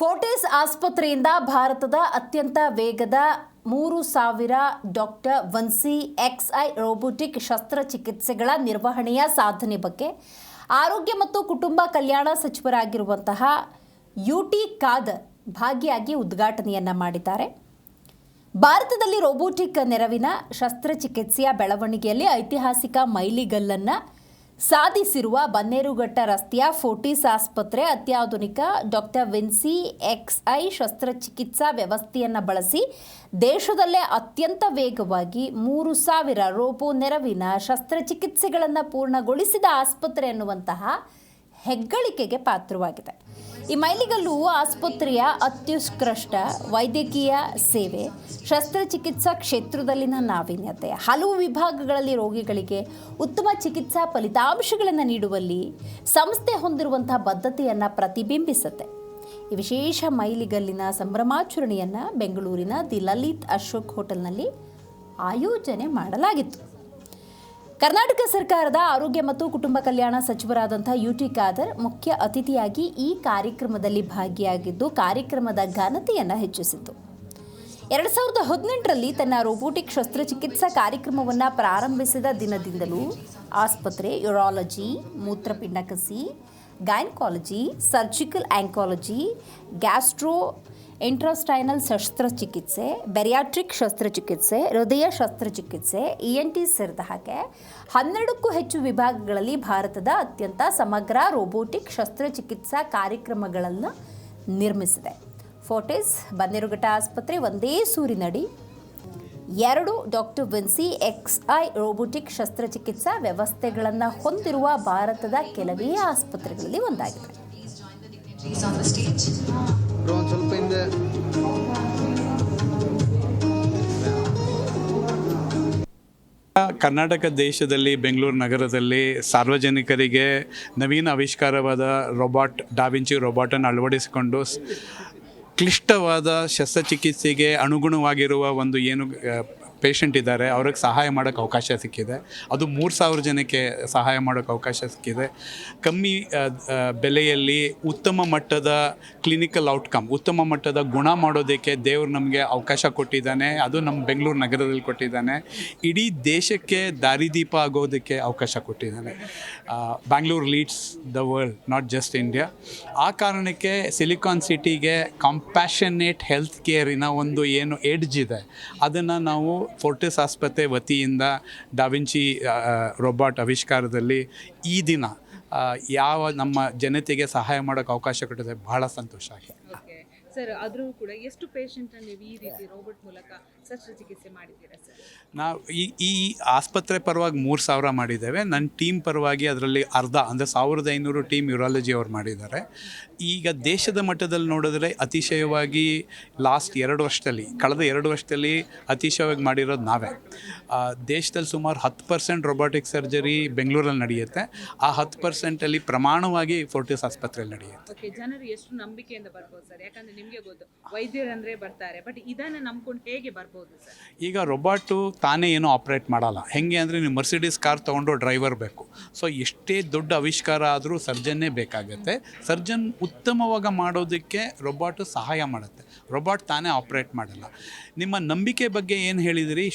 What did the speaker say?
Fortis ಆಸ್ಪತ್ರೆಯಿಂದ ಭಾರತದ ಅತ್ಯಂತ ವೇಗದ 3000 ಡಾಕ್ಟರ್ ವನ್ಸಿ XI ರೋಬೋಟಿಕ್ ಶಸ್ತ್ರಚಿಕಿತ್ಸೆಗಳ ನಿರ್ವಹಣೆಯ ಸಾಧನೆ ಬಗ್ಗೆ ಆರೋಗ್ಯ ಮತ್ತು ಕುಟುಂಬ ಕಲ್ಯಾಣ ಸಚಿವರಾಗಿರುವಂತಹ ಯುಟಿ ಖಾದರ್ ಭಾಗಿಯಾಗಿ ಉದ್ಘಾಟನೆಯನ್ನ ಮಾಡಿದ್ದಾರೆ. ಭಾರತದಲ್ಲಿ ರೋಬೋಟಿಕ್ ನೆರವಿನ ಶಸ್ತ್ರಚಿಕಿತ್ಸೆಯ ಬೆಳವಣಿಗೆಯಲ್ಲಿ ಐತಿಹಾಸಿಕ ಮೈಲಿಗಲ್ಲನ್ನು ಸಾಧಿಸಿರುವ ಬನ್ನೇರುಘಟ್ಟ ರಸ್ತೆಯ ಫೋರ್ಟಿಸ್ ಆಸ್ಪತ್ರೆ ಅತ್ಯಾಧುನಿಕ ಡಾಕ್ಟರ್ ವಿನ್ಸಿ XI ಶಸ್ತ್ರಚಿಕಿತ್ಸಾ ವ್ಯವಸ್ಥೆಯನ್ನು ಬಳಸಿ ದೇಶದಲ್ಲೇ ಅತ್ಯಂತ ವೇಗವಾಗಿ 3000 ರೋಬೋ ನೆರವಿನ ಶಸ್ತ್ರಚಿಕಿತ್ಸೆಗಳನ್ನು ಪೂರ್ಣಗೊಳಿಸಿದ ಆಸ್ಪತ್ರೆ ಎನ್ನುವಂತಹ ಹೆಗ್ಗಳಿಕೆಗೆ ಪಾತ್ರವಾಗಿದೆ. ಈ ಮೈಲಿಗಲ್ಲು ಆಸ್ಪತ್ರೆಯ ಅತ್ಯುತ್ಕೃಷ್ಟ ವೈದ್ಯಕೀಯ ಸೇವೆ, ಶಸ್ತ್ರಚಿಕಿತ್ಸಾ ಕ್ಷೇತ್ರದಲ್ಲಿನ ನಾವೀನ್ಯತೆ, ಹಲವು ವಿಭಾಗಗಳಲ್ಲಿ ರೋಗಿಗಳಿಗೆ ಉತ್ತಮ ಚಿಕಿತ್ಸಾ ಫಲಿತಾಂಶಗಳನ್ನು ನೀಡುವಲ್ಲಿ ಸಂಸ್ಥೆ ಹೊಂದಿರುವಂತಹ ಬದ್ಧತೆಯನ್ನು ಪ್ರತಿಬಿಂಬಿಸುತ್ತೆ. ಈ ವಿಶೇಷ ಮೈಲಿಗಲ್ಲಿನ ಸಂಭ್ರಮಾಚರಣೆಯನ್ನು ಬೆಂಗಳೂರಿನ ದಿ ಲಲಿತ್ ಅಶೋಕ್ ಹೋಟೆಲ್ನಲ್ಲಿ ಆಯೋಜನೆ ಮಾಡಲಾಗಿತ್ತು. ಕರ್ನಾಟಕ ಸರ್ಕಾರದ ಆರೋಗ್ಯ ಮತ್ತು ಕುಟುಂಬ ಕಲ್ಯಾಣ ಸಚಿವರಾದಂಥ ಯುಟಿ ಖಾದರ್ ಮುಖ್ಯ ಅತಿಥಿಯಾಗಿ ಈ ಕಾರ್ಯಕ್ರಮದಲ್ಲಿ ಭಾಗಿಯಾಗಿದ್ದು ಕಾರ್ಯಕ್ರಮದ ಘನತೆಯನ್ನು ಹೆಚ್ಚಿಸಿತು. 2018ರಲ್ಲಿ ತನ್ನ ರೋಬೋಟಿಕ್ ಶಸ್ತ್ರಚಿಕಿತ್ಸಾ ಕಾರ್ಯಕ್ರಮವನ್ನು ಪ್ರಾರಂಭಿಸಿದ ದಿನದಿಂದಲೂ ಆಸ್ಪತ್ರೆ ಯೂರಾಲಜಿ, ಮೂತ್ರಪಿಂಡ ಕಸಿ, ಗೈನಕಾಲಜಿ, ಸರ್ಜಿಕಲ್ ಆಂಕಾಲಜಿ, ಗ್ಯಾಸ್ಟ್ರೋ ಇಂಟ್ರಾಸ್ಟೈನಲ್ ಶಸ್ತ್ರಚಿಕಿತ್ಸೆ, ಬೆರಿಯಾಟ್ರಿಕ್ ಶಸ್ತ್ರಚಿಕಿತ್ಸೆ, ಹೃದಯ ಶಸ್ತ್ರಚಿಕಿತ್ಸೆ, ENT ಸೇರಿದ ಹಾಗೆ 12ಕ್ಕೂ ಹೆಚ್ಚು ವಿಭಾಗಗಳಲ್ಲಿ ಭಾರತದ ಅತ್ಯಂತ ಸಮಗ್ರ ರೋಬೋಟಿಕ್ ಶಸ್ತ್ರಚಿಕಿತ್ಸಾ ಕಾರ್ಯಕ್ರಮಗಳನ್ನು ನಿರ್ಮಿಸಿದೆ. ಫೋರ್ಟಿಸ್ ಬನ್ನೇರುಘಟ್ಟ ಆಸ್ಪತ್ರೆ ಒಂದೇ ಸೂರಿನಡಿ 2 ಡಾಕ್ಟರ್ ವಿನ್ಸಿ XI ರೋಬೋಟಿಕ್ ಶಸ್ತ್ರಚಿಕಿತ್ಸಾ ವ್ಯವಸ್ಥೆಗಳನ್ನು ಹೊಂದಿರುವ ಭಾರತದ ಕೆಲವೇ ಆಸ್ಪತ್ರೆಗಳಲ್ಲಿ ಒಂದಾಗಿದೆ. ಕರ್ನಾಟಕ ದೇಶದಲ್ಲಿ ಬೆಂಗಳೂರು ನಗರದಲ್ಲಿ ಸಾರ್ವಜನಿಕರಿಗೆ ನವೀನ ಆವಿಷ್ಕಾರವಾದ ಡಾವಿಂಚಿ ರೋಬೋಟನ್ನು ಅಳವಡಿಸಿಕೊಂಡು ಕ್ಲಿಷ್ಟವಾದ ಶಸ್ತ್ರಚಿಕಿತ್ಸೆಗೆ ಅನುಗುಣವಾಗಿರುವ ಒಂದು ಏನು ಪೇಷಂಟ್ ಇದ್ದಾರೆ ಅವ್ರಿಗೆ ಸಹಾಯ ಮಾಡೋಕ್ಕೆ ಅವಕಾಶ ಸಿಕ್ಕಿದೆ. ಅದು 3000 ಜನಕ್ಕೆ ಸಹಾಯ ಮಾಡೋಕ್ಕೆ ಅವಕಾಶ ಸಿಕ್ಕಿದೆ. ಕಮ್ಮಿ ಬೆಲೆಯಲ್ಲಿ ಉತ್ತಮ ಮಟ್ಟದ ಕ್ಲಿನಿಕಲ್ ಔಟ್ಕಮ್, ಉತ್ತಮ ಮಟ್ಟದ ಗುಣ ಮಾಡೋದಕ್ಕೆ ದೇವರು ನಮಗೆ ಅವಕಾಶ ಕೊಟ್ಟಿದ್ದಾನೆ. ಅದು ನಮ್ಮ ಬೆಂಗಳೂರು ನಗರದಲ್ಲಿ ಕೊಟ್ಟಿದ್ದಾನೆ. ಇಡೀ ದೇಶಕ್ಕೆ ದಾರಿದೀಪ ಆಗೋದಕ್ಕೆ ಅವಕಾಶ ಕೊಟ್ಟಿದ್ದಾನೆ. Bangalore leads the world, not just India. ಆ ಕಾರಣಕ್ಕೆ ಸಿಲಿಕಾನ್ ಸಿಟಿಗೆ ಕಂಪ್ಯಾಷನೇಟ್ ಹೆಲ್ತ್ ಕೇರಿನ ಒಂದು ಏನು ಎಡ್ಜ್ ಇದೆ ಅದನ್ನು ನಾವು ಫೋರ್ಟಿಸ್ ಆಸ್ಪತ್ರೆ ವತಿಯಿಂದ ಡಾವಿಂಚಿ ರೋಬೋಟ್ ಆವಿಷ್ಕಾರದಲ್ಲಿ ಈ ದಿನ ಯಾವ ನಮ್ಮ ಜನತೆಗೆ ಸಹಾಯ ಮಾಡೋಕ್ಕೆ ಅವಕಾಶ ಕೊಟ್ಟಿದೆ, ಬಹಳ ಸಂತೋಷ ಆಗಿದೆ. ಸರ್, ಆದರೂ ಕೂಡ ಎಷ್ಟು ಪೇಷಂಟನ್ನು ನೀವು ಈ ರೀತಿ ರೋಬೋಟ್ ಮೂಲಕ ಶಸ್ತ್ರಚಿಕಿತ್ಸೆ ಮಾಡಿದ್ದೀರಾ ಸರ್? ನಾವು ಈ ಆಸ್ಪತ್ರೆ ಪರವಾಗಿ 3000 ಮಾಡಿದ್ದೇವೆ. ನನ್ನ ಟೀಮ್ ಪರವಾಗಿ ಅದರಲ್ಲಿ ಅರ್ಧ ಅಂದರೆ 1500 ಟೀಮ್ ಯೂರಾಲಜಿ ಅವ್ರು ಮಾಡಿದ್ದಾರೆ. ಈಗ ದೇಶದ ಮಟ್ಟದಲ್ಲಿ ನೋಡಿದ್ರೆ ಅತಿಶಯವಾಗಿ ಕಳೆದ 2 ವರ್ಷದಲ್ಲಿ ಅತಿಶಯವಾಗಿ ಮಾಡಿರೋದು ನಾವೇ. ದೇಶದಲ್ಲಿ ಸುಮಾರು 10% ರೋಬೋಟಿಕ್ ಸರ್ಜರಿ ಬೆಂಗಳೂರಲ್ಲಿ ನಡೆಯುತ್ತೆ. ಆ 10%ಅಲ್ಲಿ ಪ್ರಮಾಣವಾಗಿ ಫೋರ್ಟಿಸ್ ಆಸ್ಪತ್ರೆಯಲ್ಲಿ ನಡೆಯುತ್ತೆ. ಓಕೆ, ಜನರು ಎಷ್ಟು ನಂಬಿಕೆಯಿಂದ ಬರ್ಬೋದು ಸರ್? ಯಾಕಂದರೆ ನಿಮಗೆ ಗೊತ್ತು, ವೈದ್ಯರಂದರೆ ಬರ್ತಾರೆ, ಬಟ್ ಇದನ್ನು ನಂಬ್ಕೊಂಡು ಹೇಗೆ ಬರ್ಬೋದು ಸರ್? ಈಗ ರೋಬೋಟು ತಾನೇ ಏನೂ ಆಪ್ರೇಟ್ ಮಾಡಲ್ಲ. ಹೆಂಗೆ ಅಂದರೆ ನೀವು ಮರ್ಸಿಡೀಸ್ ಕಾರ್ ತೊಗೊಂಡು ಡ್ರೈವರ್ ಬೇಕು. ಸೊ ಎಷ್ಟೇ ದೊಡ್ಡ ಆವಿಷ್ಕಾರ ಆದರೂ ಸರ್ಜನ್ನೇ ಬೇಕಾಗುತ್ತೆ. ಸರ್ಜನ್ ಉತ್ತಮವಾಗಿ ಮಾಡೋದಕ್ಕೆ ರೋಬೋಟು ಸಹಾಯ ಮಾಡುತ್ತೆ. ರೋಬೋಟ್ ತಾನೇ ಆಪ್ರೇಟ್ ಮಾಡಲ್ಲ. ನಿಮ್ಮ ನಂಬಿಕೆ ಬಗ್ಗೆ ಏನು ಹೇಳಿದಿರಿ,